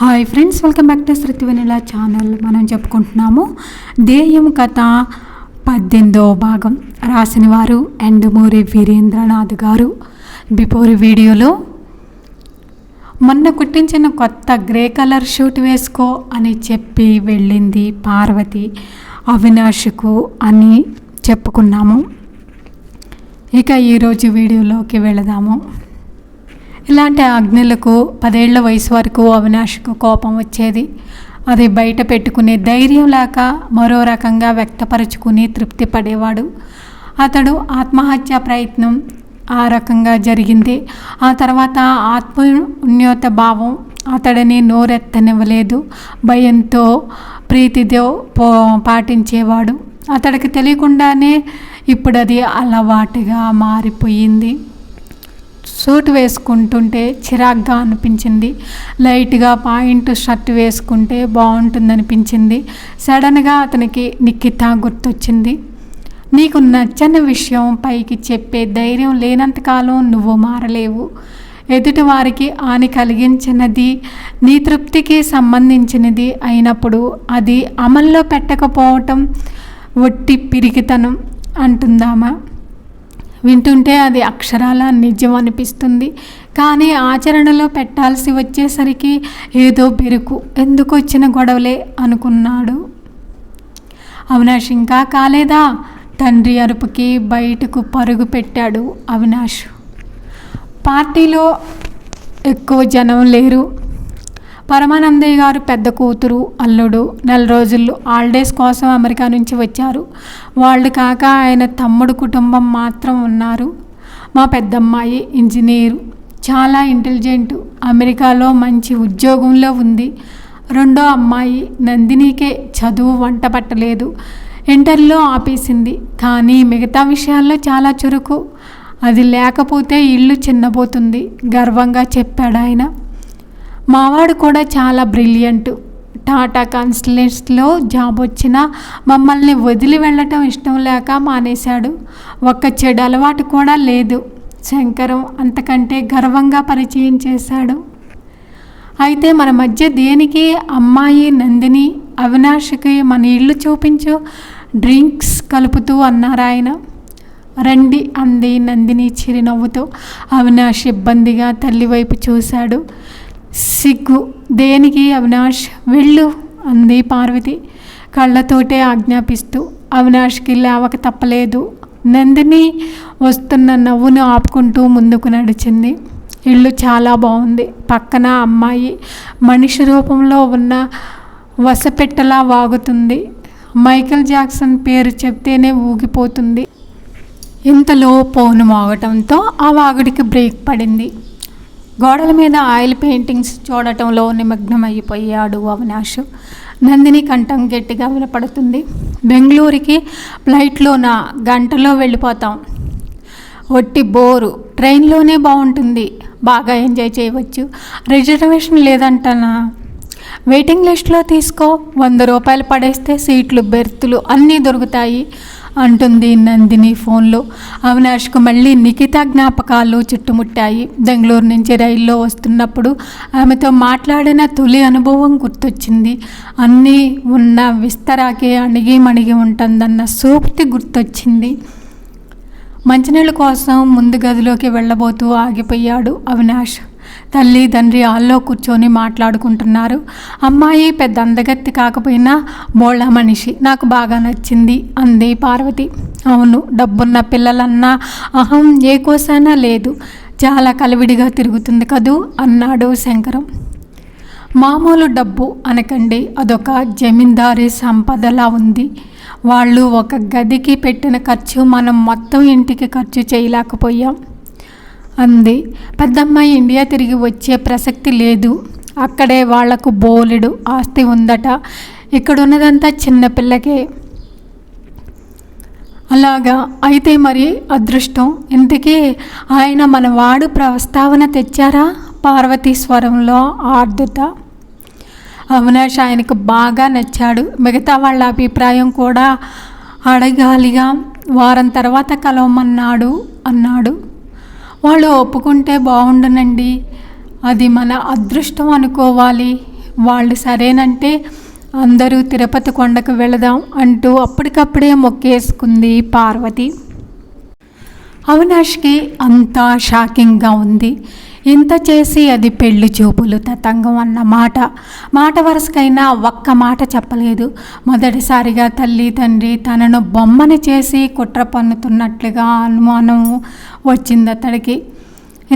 Hi friends, welcome back to Shruti Vennela channel. మనం చెప్పుకుంటున్నాము దేయం కథ 18వ భాగం. రాసిన వారు ఎండమూరి వీరేంద్రనాథ్ గారు. బిఫోర్ వీడియోలో మొన్న కుట్టించిన కొత్త గ్రే కలర్ షూట్ వేసుకో అని చెప్పి వెళ్ళింది పార్వతి అవినాష్కు అని చెప్పుకున్నాము. ఇక ఈరోజు వీడియోలోకి వెళదాము. ఇలాంటి ఆజ్ఞలకు 10 ఏళ్ల వయసు వరకు అవినాష్కు కోపం వచ్చేది. అది బయట పెట్టుకునే ధైర్యం లేక మరో రకంగా వ్యక్తపరుచుకుని తృప్తి పడేవాడు. అతడు ఆత్మహత్య ప్రయత్నం ఆ రకంగా జరిగింది. ఆ తర్వాత ఆత్మోన్నత భావం అతడిని నోరెత్తనివ్వలేదు. భయంతో ప్రీతితో పాటించేవాడు. అతడికి తెలియకుండానే ఇప్పుడు అది అలవాటుగా మారిపోయింది. సూట్ వేసుకుంటుంటే చిరాగ్గా అనిపించింది. లైట్గా పాయింట్ షర్ట్ వేసుకుంటే బాగుంటుందనిపించింది. సడన్గా అతనికి నిఖిత గుర్తొచ్చింది. నీకు నచ్చని విషయం పైకి చెప్పే ధైర్యం లేనంతకాలం నువ్వు మారలేవు. ఎదుటి వారికి హాని కలిగించినది నీ తృప్తికి సంబంధించినది అయినప్పుడు అది అమల్లో పెట్టకపోవటం ఒట్టి పిరికితనం అంటుందామా. వింటుంటే అది అక్షరాల నిజం అనిపిస్తుంది. కానీ ఆచరణలో పెట్టాల్సి వచ్చేసరికి ఏదో బెరుకు. ఎందుకు వచ్చిన గొడవలే అనుకున్నాడు. అవినాష్ ఇంకా కాలేదా? తండ్రి అరుపుకి బయటకు పరుగు పెట్టాడు అవినాష్. పార్టీలో ఎక్కువ జనం లేరు. పరమానందయ్య గారు పెద్ద కూతురు, అల్లుడు 4 రోజులు హాలిడేస్ కోసం అమెరికా నుంచి వచ్చారు. వాళ్ళు కాక ఆయన తమ్ముడు కుటుంబం మాత్రం ఉన్నారు. మా పెద్దమ్మాయి ఇంజనీరు, చాలా ఇంటెలిజెంట్, అమెరికాలో మంచి ఉద్యోగంలో ఉంది. రెండో అమ్మాయి నందినికే చదువు వంట పట్టలేదు. ఇంటర్లో ఆపేసింది. కానీ మిగతా విషయాల్లో చాలా చురుకు. అది లేకపోతే ఇల్లు చిన్నబోతుంది గర్వంగా చెప్పాడు ఆయన. మావాడు కూడా చాలా బ్రిలియంట్. టాటా కన్సల్టెన్సీలో జాబ్ వచ్చినా మమ్మల్ని వదిలి వెళ్ళటం ఇష్టం లేక మానేశాడు. ఒక్క చెడు అలవాటు కూడా లేదు. శంకరం అంతకంటే గర్వంగా పరిచయం చేశాడు. అయితే మన మధ్య దేనికి? అమ్మాయి నందిని అవినాష్కి మన ఇల్లు చూపించు, డ్రింక్స్ కలుపుతూ అన్నారు ఆయన. రండి అంది నందిని చిరునవ్వుతో. అవినాష్ ఇబ్బందిగా తల్లి వైపు చూశాడు. సిగ్గు. దేనికి అవినాష్? వెళ్ళు అంది పార్వతి కళ్ళతోటే ఆజ్ఞాపిస్తూ. అవినాష్కి లేవక తప్పలేదు. నందిని వస్తున్న నవ్వును ఆపుకుంటూ ముందుకు నడిచింది. ఇల్లు చాలా బాగుంది. పక్కన అమ్మాయి మనిషి రూపంలో ఉన్న వసపెట్టలా వాగుతుంది. మైకేల్ జాక్సన్ పేరు చెప్తేనే ఊగిపోతుంది. ఇంతలో ఫోను మోగటంతో ఆ వాగుడికి బ్రేక్ పడింది. గోడల మీద ఆయిల్ పెయింటింగ్స్ చూడటంలో నిమగ్నమైపోయాడు అవినాష్. నందిని కంఠం గట్టిగా వినపడుతుంది. బెంగళూరుకి ఫ్లైట్లోన గంటలో వెళ్ళిపోతాం. ఒట్టి బోరు. ట్రైన్లోనే బాగుంటుంది. బాగా ఎంజాయ్ చేయవచ్చు. రిజర్వేషన్ లేదంటనా? వెయిటింగ్ లిస్ట్లో తీసుకో. 100 రూపాయలు పడేస్తే సీట్లు, బెర్తులు అన్నీ దొరుకుతాయి అంటుంది నందిని ఫోన్లో. అవినాష్కు మళ్ళీ నిఖిత జ్ఞాపకాలు చుట్టుముట్టాయి. బెంగళూరు నుంచి రైల్లో వస్తున్నప్పుడు ఆమెతో మాట్లాడిన తొలి అనుభవం గుర్తొచ్చింది. అన్నీ ఉన్న విస్తరాకే అణిగి మణిగి ఉంటుందన్న సూక్తి గుర్తొచ్చింది. మంచినీళ్ళ కోసం ముందు గదిలోకి వెళ్ళబోతూ ఆగిపోయాడు అవినాష్. తల్లి తండ్రి హాల్లో కూర్చొని మాట్లాడుకుంటున్నారు. అమ్మాయి పెద్ద అందగత్తి కాకపోయినా బోళ్ళ మనిషి. నాకు బాగా నచ్చింది అంది పార్వతి. అవును, డబ్బున్న పిల్లలన్నా అహం ఏ కోసైనా లేదు. చాలా కలివిడిగా తిరుగుతుంది కదూ అన్నాడు శంకరం. మామూలు డబ్బు అనకండి, అదొక జమీందారీ సంపదలా ఉంది. వాళ్ళు ఒక గదికి పెట్టిన ఖర్చు మనం మొత్తం ఇంటికి ఖర్చు చేయలేకపోయాం అంది. పెద్దమ్మాయి ఇండియా తిరిగి వచ్చే ప్రసక్తి లేదు. అక్కడే వాళ్లకు బోలెడు ఆస్తి ఉందట. ఇక్కడున్నదంతా చిన్నపిల్లకే. అలాగా అయితే మరి అదృష్టం. ఇంతకీ ఆయన మనవాడు ప్రస్తావన తెచ్చారా? పార్వతీ స్వరంలో ఆర్ద్రత. అవినాష్ ఆయనకు బాగా నచ్చాడు. మిగతా వాళ్ళ అభిప్రాయం కూడా అడగాలిగా. వారం తర్వాత కలవమన్నాడు అన్నాడు. వాళ్ళు ఒప్పుకుంటే బాగుండునండి. అది మన అదృష్టం అనుకోవాలి. వాళ్ళు సరేనంటే అందరూ తిరుపతి కొండకు వెళదాం అంటూ అప్పటికప్పుడే మొక్కేసుకుంది పార్వతి. అవినాష్కి అంతా షాకింగ్గా ఉంది. ఇంత చేసి అది పెళ్లి చూపులు తతంగం అన్న మాట వరుసకైనా ఒక్క మాట చెప్పలేదు. మొదటిసారిగా తల్లి తండ్రి తనను బొమ్మని చేసి కుట్ర పన్నుతున్నట్లుగా అనుమానం వచ్చింది అతడికి.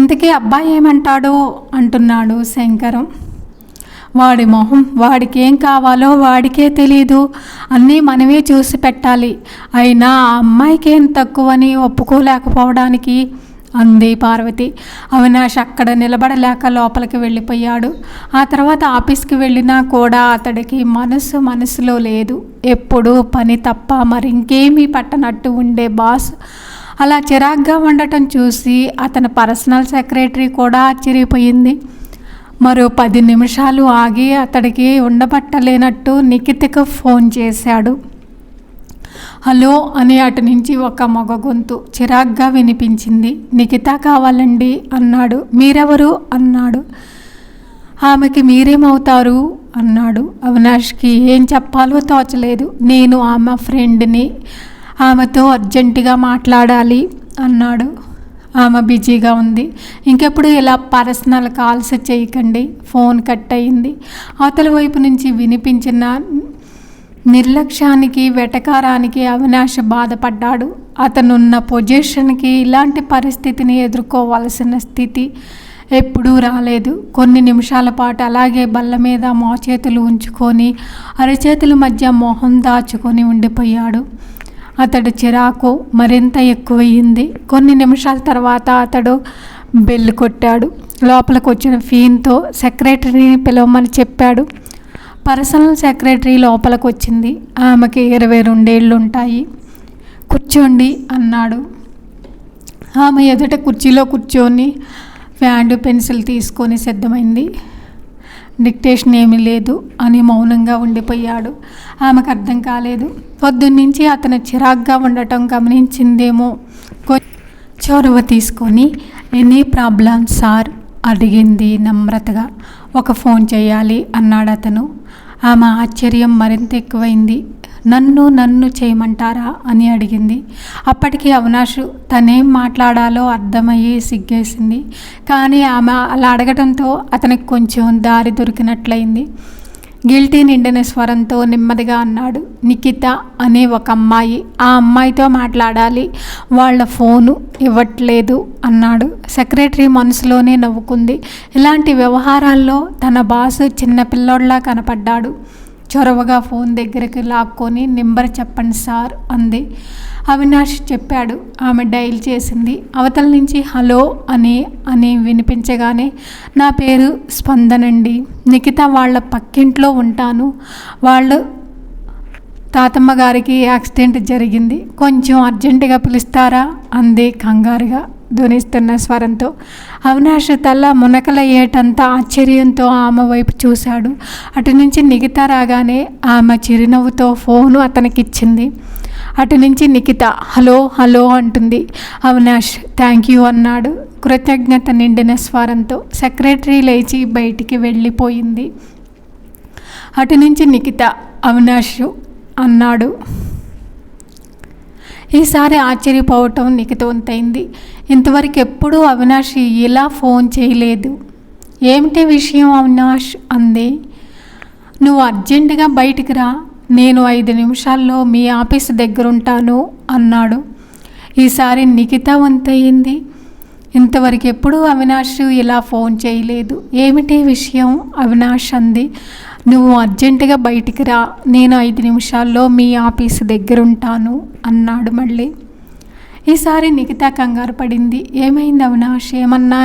ఇంతకీ అబ్బాయి ఏమంటాడో అంటున్నాడు శంకరం. వాడి మొహం, వాడికి ఏం కావాలో వాడికే తెలీదు, అన్నీ మనమే చూసి పెట్టాలి. అయినా ఆ అమ్మాయికి ఏం తక్కువని ఒప్పుకోలేకపోవడానికి అంది పార్వతి. అవినాష్ అక్కడ నిలబడలేక లోపలికి వెళ్ళిపోయాడు. ఆ తర్వాత ఆఫీస్కి వెళ్ళినా కూడా అతడికి మనసులో లేదు. ఎప్పుడూ పని తప్ప మరింకేమీ పట్టనట్టు ఉండే బాస్ అలా చిరాగ్గా ఉండటం చూసి అతని పర్సనల్ సెక్రటరీ కూడా ఆశ్చర్యపోయింది. మరో 10 నిమిషాలు ఆగి అతడికి ఉండబట్టలేనట్టు నిఖితకు ఫోన్ చేశాడు. హలో అని అటు నుంచి ఒక మగ గొంతు చిరాగ్గా వినిపించింది. నిఖిత కావాలండి అన్నాడు. మీరెవరు అన్నాడు. ఆమెకి మీరేమవుతారు అన్నాడు. అవినాష్కి ఏం చెప్పాలో తోచలేదు. నేను ఆమె ఫ్రెండ్ని, ఆమెతో అర్జెంటుగా మాట్లాడాలి అన్నాడు. ఆమె బిజీగా ఉంది, ఇంకెప్పుడు ఇలా పర్సనల్ కాల్స్ చేయకండి. ఫోన్ కట్ అయింది. అవతల వైపు నుంచి వినిపించిన నిర్లక్ష్యానికి వెటకారానికి అవినాష్ బాధపడ్డాడు. అతనున్న పొజిషన్కి ఇలాంటి పరిస్థితిని ఎదుర్కోవాల్సిన స్థితి ఎప్పుడూ రాలేదు. కొన్ని నిమిషాల పాటు అలాగే బల్ల మీద మోచేతులు ఉంచుకొని అరచేతుల మధ్య మొహం దాచుకొని ఉండిపోయాడు. అతడు చిరాకు మరింత ఎక్కువయ్యింది. కొన్ని నిమిషాల తర్వాత అతడు బెల్ కొట్టాడు. లోపలికి వచ్చిన ఫీన్తో సెక్రటరీని పిలవమని చెప్పాడు. పర్సనల్ సెక్రటరీ లోపలికి వచ్చింది. ఆమెకి 22 ఏళ్ళు ఉంటాయి. కూర్చోండి అన్నాడు. ఆమె ఎదుట కుర్చీలో కూర్చొని ప్యాడ్ పెన్సిల్ తీసుకొని సిద్ధమైంది. డిక్టేషన్ ఏమీ లేదు అని మౌనంగా ఉండిపోయాడు. ఆమెకు అర్థం కాలేదు. పొద్దున్నుంచి అతను చిరాగ్గా ఉండటం గమనించిందేమో. చొరవ తీసుకొని ఎనీ ప్రాబ్లం సార్ అడిగింది నమ్రతగా. ఒక ఫోన్ చేయాలి అన్నాడు అతను. ఆమె ఆశ్చర్యం మరింత ఎక్కువైంది. నన్ను చేయమంటారా అని అడిగింది. అప్పటికి అవినాష్ తనేం మాట్లాడాలో అర్థమయ్యి సిగ్గేసింది. కానీ ఆమె అలా అడగడంతో అతనికి కొంచెం దారి దొరికినట్లయింది. గిల్టీ నిండిన స్వరంతో నెమ్మదిగా అన్నాడు. నిఖిత అనే ఒక అమ్మాయి, ఆ అమ్మాయితో మాట్లాడాలి, వాళ్ళ ఫోను ఇవ్వట్లేదు అన్నాడు. సెక్రటరీ మనసులోనే నవ్వుకుంది. ఇలాంటి వ్యవహారాల్లో తన బాసు చిన్నపిల్లోడ్లా కనపడ్డాడు. చొరవగా ఫోన్ దగ్గరికి లాక్కొని నెంబర్ చెప్పండి సార్ అంది. అవినాష్ చెప్పాడు. ఆమె డైల్ చేసింది. అవతల నుంచి హలో అని వినిపించగానే నా పేరు స్పందనండి, నిఖిత వాళ్ళ పక్కింట్లో ఉంటాను, వాళ్ళు తాతమ్మ గారికి యాక్సిడెంట్ జరిగింది, కొంచెం అర్జెంటుగా పిలుస్తారా అంది కంగారుగా ధ్వనిస్తున్న స్వరంతో. అవినాష్ తల మునకలయ్యేటంత ఆశ్చర్యంతో ఆమె వైపు చూశాడు. అటు నుంచి నిఖిత రాగానే ఆమె చిరునవ్వుతో ఫోను అతనికిచ్చింది. అటు నుంచి నిఖిత హలో అంటుంది. అవినాష్ థ్యాంక్ యూ అన్నాడు కృతజ్ఞత నిండిన స్వరంతో. సెక్రటరీ లేచి బయటికి వెళ్ళిపోయింది. అటు నుంచి నిఖిత అవినాష్ అన్నాడు. ఈసారి ఆశ్చర్యపోవటం నిఖిత వంతైంది. ఇంతవరకు ఎప్పుడూ అవినాష్ ఇలా ఫోన్ చేయలేదు. ఏమిటి విషయం అవినాష్ అంది. నువ్వు అర్జెంటుగా బయటికి రా, నేను 5 నిమిషాల్లో మీ ఆఫీస్ దగ్గరుంటాను అన్నాడు. ఈసారి నిఖిత వంతయింది. ఇంతవరకు ఎప్పుడూ అవినాష్ ఇలా ఫోన్ చేయలేదు. ఏమిటి విషయం అవినాష్ అంది. నువ్వు అర్జెంటుగా బయటికి రా, నేను 5 నిమిషాల్లో మీ ఆఫీసు దగ్గరుంటాను అన్నాడు మళ్ళీ. ఈసారి నిఖిత కంగారు పడింది. ఏమైంది అవినాష్, ఏమన్నా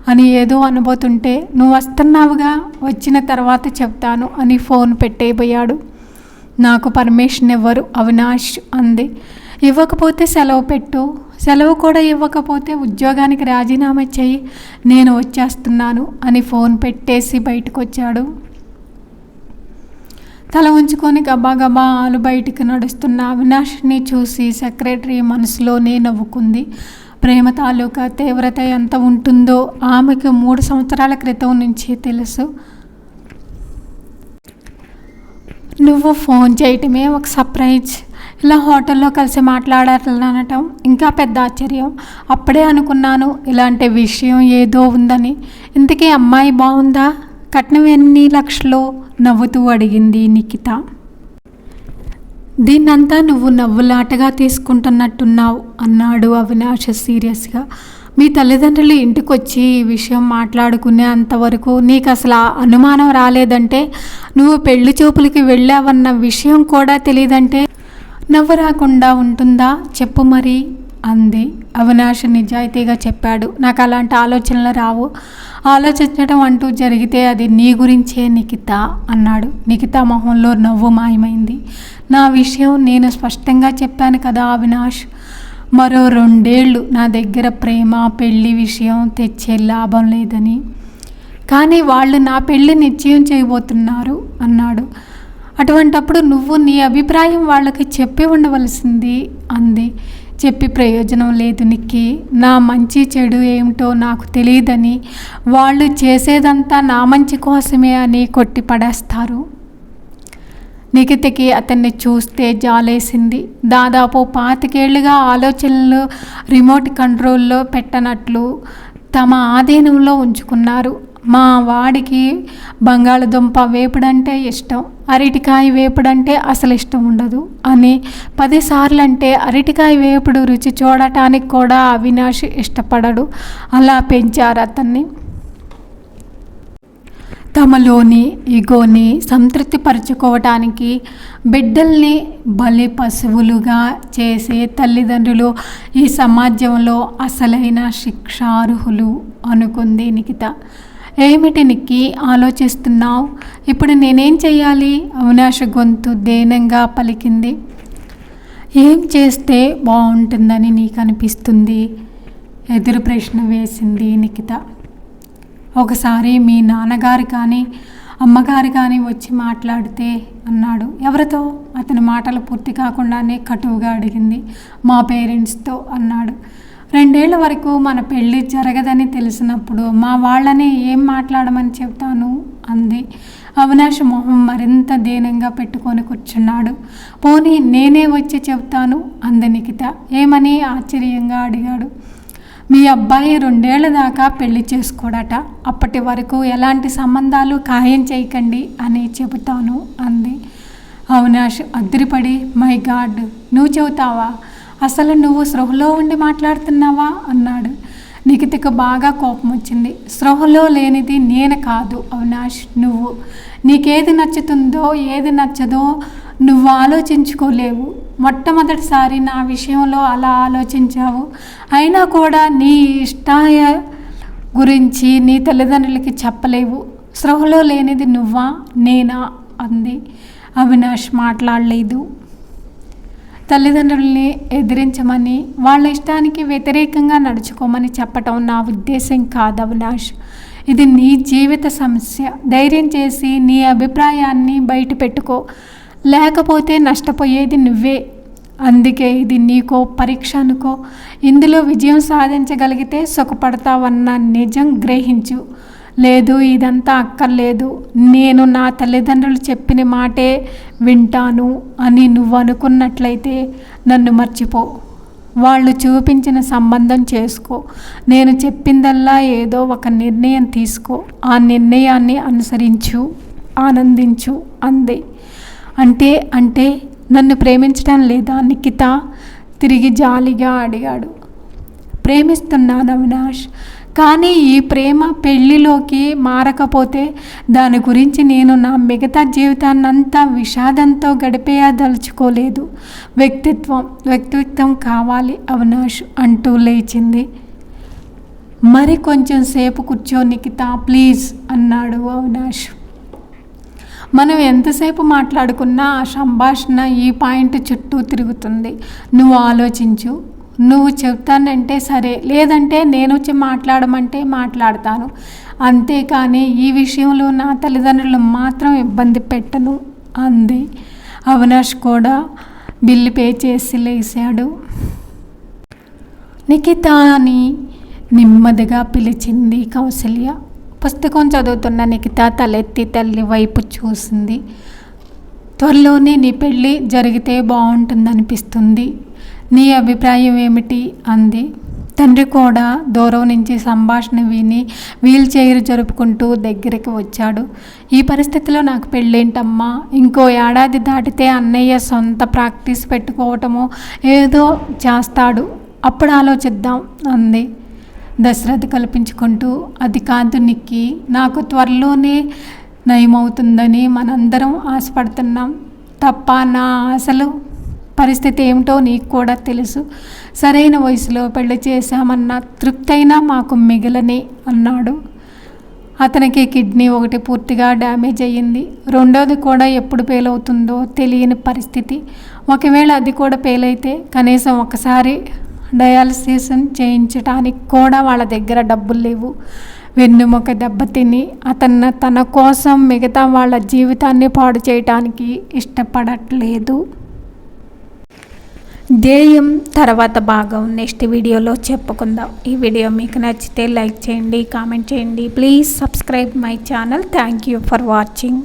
అని ఏదో అనబోతుంటే నువ్వు వస్తున్నావుగా, వచ్చిన తర్వాత చెప్తాను అని ఫోన్ పెట్టేయబోయాడు. నాకు పర్మిషన్ ఇవ్వరు అవినాష్ అంది. ఇవ్వకపోతే సెలవు పెట్టు, సెలవు కూడా ఇవ్వకపోతే ఉద్యోగానికి రాజీనామా చెయ్యి, నేను వచ్చేస్తున్నాను అని ఫోన్ పెట్టేసి బయటకు వచ్చాడు. తల ఉంచుకొని గబాగబా ఆలు బయటికి నడుస్తున్న అవినాష్ని చూసి సెక్రటరీ మనసులోనే నవ్వుకుంది. ప్రేమ తాలూకా తీవ్రత ఎంత ఉంటుందో ఆమెకు 3 సంవత్సరాల క్రితం నుంచి తెలుసు. నువ్వు ఫోన్ చేయటమే ఒక సర్ప్రైజ్, ఇలా హోటల్లో కలిసి మాట్లాడాలనటం ఇంకా పెద్ద ఆశ్చర్యం. అప్పుడే అనుకున్నాను ఇలాంటి విషయం ఏదో ఉందని. ఇంతకీ అమ్మాయి బాగుందా? కట్నం ఎన్ని లక్షలు? నవ్వుతూ అడిగింది నిఖిత. దీన్నంతా నువ్వు నవ్వులాటగా తీసుకుంటున్నట్టున్నావు అన్నాడు అవినాష్ సీరియస్గా. మీ తల్లిదండ్రులు ఇంటికొచ్చి ఈ విషయం మాట్లాడుకునే అంతవరకు నీకు అసలు అనుమానం రాలేదంటే, నువ్వు పెళ్లి చూపులకి వెళ్ళావన్న విషయం కూడా తెలియదంటే నవ్వు రాకుండా ఉంటుందా చెప్పు మరి అంది. అవినాష్ నిజాయితీగా చెప్పాడు. నాకు అలాంటి ఆలోచనలు రావు. ఆలోచించడం అంటూ జరిగితే అది నీ గురించే నిఖిత అన్నాడు. నిఖిత మొహంలో నవ్వు మాయమైంది. నా విషయం నేను స్పష్టంగా చెప్పాను కదా అవినాష్. మరో 2 ఏళ్ళు నా దగ్గర ప్రేమ పెళ్ళి విషయం తెచ్చే లాభం లేదని. కానీ వాళ్ళు నా పెళ్ళి నిశ్చయం చేయబోతున్నారు అన్నాడు. అటువంటప్పుడు నువ్వు నీ అభిప్రాయం వాళ్ళకి చెప్పి ఉండవలసింది అంది. చెప్పి ప్రయోజనం లేదు నిక్కి. నా మంచి చెడు ఏమిటో నాకు తెలియదని, వాళ్ళు చేసేదంతా నా మంచి కోసమే అని కొట్టి పడేస్తారు. నిఖితకి అతన్ని చూస్తే జాలేసింది. దాదాపు 25 ఏళ్ళుగా ఆలోచనలు రిమోట్ కంట్రోల్లో పెట్టనట్లు తమ ఆధీనంలో ఉంచుకున్నారు. మా వాడికి బంగాళదుంప వేపుడంటే ఇష్టం, అరటికాయ వేపుడంటే అసలు ఇష్టం ఉండదు అని 10 సార్లు అంటే అరటికాయ వేపుడు రుచి చూడటానికి కూడా అవినాష్ ఇష్టపడడు. అలా పెంచారు అతన్ని. తమలోని ఈగోని సంతృప్తిపరచుకోవటానికి బిడ్డల్ని బలి పశువులుగా చేసే తల్లిదండ్రులు ఈ సమాజంలో అసలైన శిక్షార్హులు అనుకుంది నిఖిత. ఏమిటి నిక్కి ఆలోచిస్తున్నావు? ఇప్పుడు నేనేం చెయ్యాలి? అవినాష్ గొంతు దీనంగా పలికింది. ఏం చేస్తే బాగుంటుందని నీకు అనిపిస్తుంది? ఎదురు ప్రశ్న వేసింది నిఖిత. ఒకసారి మీ నాన్నగారు కానీ అమ్మగారు కానీ వచ్చి మాట్లాడితే అన్నాడు. ఎవరితో? అతని మాటలు పూర్తి కాకుండానే కటువుగా అడిగింది. మా పేరెంట్స్తో అన్నాడు. 2 ఏళ్ల వరకు మన పెళ్ళి జరగదని తెలిసినప్పుడు మా వాళ్ళని ఏం మాట్లాడమని చెప్తాను అంది. అవినాష్ మొహం మరింత దీనంగా పెట్టుకొని కూర్చున్నాడు. పోనీ నేనే వచ్చి చెప్తాను అంది నిఖిత. ఏమని ఆశ్చర్యంగా అడిగాడు. మీ అబ్బాయి 2 ఏళ్ల దాకా పెళ్లి చేసుకోడట. అప్పటి వరకు ఎలాంటి సంబంధాలు ఖాయం చేయకండి అని చెబుతాను అంది. అవినాష్ అదిరిపడి, మై గాడ్, నువ్వు చెబుతావా? అసలు నువ్వు స్పృహలో ఉండి మాట్లాడుతున్నావా అన్నాడు. నిఖితకు బాగా కోపం వచ్చింది. స్పృహలో లేనిది నేను కాదు అవినాష్, నువ్వు. నీకేది నచ్చుతుందో ఏది నచ్చదో నువ్వు ఆలోచించుకోలేవు. మొట్టమొదటిసారి నా విషయంలో అలా ఆలోచించావు. అయినా కూడా నీ ఇష్టాయ గురించి నీ తల్లిదండ్రులకి చెప్పలేవు. స్పృహలో లేనిది నువ్వా నేనా అంది. అవినాష్ మాట్లాడలేదు. తల్లిదండ్రుల్ని ఎదిరించమని, వాళ్ళ ఇష్టానికి వ్యతిరేకంగా నడుచుకోమని చెప్పటం నా ఉద్దేశం కాదు అవినాష్. ఇది నీ జీవిత సమస్య. ధైర్యం చేసి నీ అభిప్రాయాన్ని బయట పెట్టుకో, లేకపోతే నష్టపోయేది నువ్వే. అందుకే ఇది నీకో పరీక్ష అనుకో. ఇందులో విజయం సాధించగలిగితే సుఖపడతావన్న నిజం గ్రహించు. లేదు ఇదంతా అక్కర్లేదు, నేను నా తల్లిదండ్రులు చెప్పిన మాటే వింటాను అని నువ్వు అనుకున్నట్లయితే నన్ను మర్చిపో. వాళ్ళు చూపించిన సంబంధం చేసుకో. నేను చెప్పిందల్లా ఏదో ఒక నిర్ణయం తీసుకో. ఆ నిర్ణయాన్ని అనుసరించు, ఆనందించు అంది. అంటే నన్ను ప్రేమించడం లేదా నిఖిత? తిరిగి జాలిగా అడిగాడు. ప్రేమిస్తున్నాను అవినాష్, కానీ ఈ ప్రేమ పెళ్ళిలోకి మారకపోతే దాని గురించి నేను నా మిగతా జీవితాన్నంతా విషాదంతో గడిపేయదలుచుకోలేదు. వ్యక్తిత్వం కావాలి అవినాష్ అంటూ లేచింది. మరి కొంచెం సేపు కూర్చో నిఖిత ప్లీజ్ అన్నాడు అవినాష్. మనం ఎంతసేపు మాట్లాడుకున్నా ఆ సంభాషణ ఈ పాయింట్ చుట్టూ తిరుగుతుంది. నువ్వు ఆలోచించు. నువ్వు చెప్తానంటే సరే, లేదంటే నేను వచ్చి మాట్లాడమంటే మాట్లాడతాను. అంతేకాని ఈ విషయంలో నా తల్లిదండ్రులు మాత్రం ఇబ్బంది పెట్టను అంది. అవినాష్ కూడా బిల్లు పే చేసి లేచాడు. నిఖిత అని నెమ్మదిగా పిలిచింది కౌసల్య. పుస్తకం చదువుతున్న నిఖిత తలెత్తి తల్లి వైపు చూసింది. త్వరలోనే నీ పెళ్ళి జరిగితే బాగుంటుందనిపిస్తుంది. నీ అభిప్రాయం ఏమిటి అంది. తండ్రి కూడా దూరం నుంచి సంభాషణ విని వీల్ చైర్ జరుపుకుంటూ దగ్గరికి వచ్చాడు. ఈ పరిస్థితిలో నాకు పెళ్ళేంటమ్మా? ఇంకో ఏడాది దాటితే అన్నయ్య సొంత ప్రాక్టీస్ పెట్టుకోవటమో ఏదో చేస్తాడు, అప్పుడు ఆలోచిద్దాం అంది దశరథ్ కల్పించుకుంటూ. అది కాదు నిక్కి, నాకు త్వరలోనే నయమవుతుందని మనందరం ఆశపడుతున్నాం తప్ప నా అసలు పరిస్థితి ఏమిటో నీకు కూడా తెలుసు. సరైన వయసులో పెళ్లి చేశామన్న తృప్తైనా మాకు మిగిలని అన్నాడు. అతనికి కిడ్నీ ఒకటి పూర్తిగా డ్యామేజ్ అయ్యింది, రెండోది కూడా ఎప్పుడు ఫెయిల్ అవుతుందో తెలియని పరిస్థితి. ఒకవేళ అది కూడా ఫెయిల్ అయితే కనీసం ఒకసారి డయాలసిస్ చేయించడానికి కూడా వాళ్ళ దగ్గర డబ్బులు లేవు. వెన్నుముక దెబ్బతిని తన కోసం మిగతా వాళ్ళ జీవితాన్ని పాడు చేయటానికి ఇష్టపడట్లేదు. ధ్యేయం తర్వాత భాగం నెక్స్ట్ వీడియోలో చెప్పుకుందాం. ఈ వీడియో మీకు నచ్చితే లైక్ చేయండి, కామెంట్ చేయండి. Please subscribe my channel. Thank you for watching.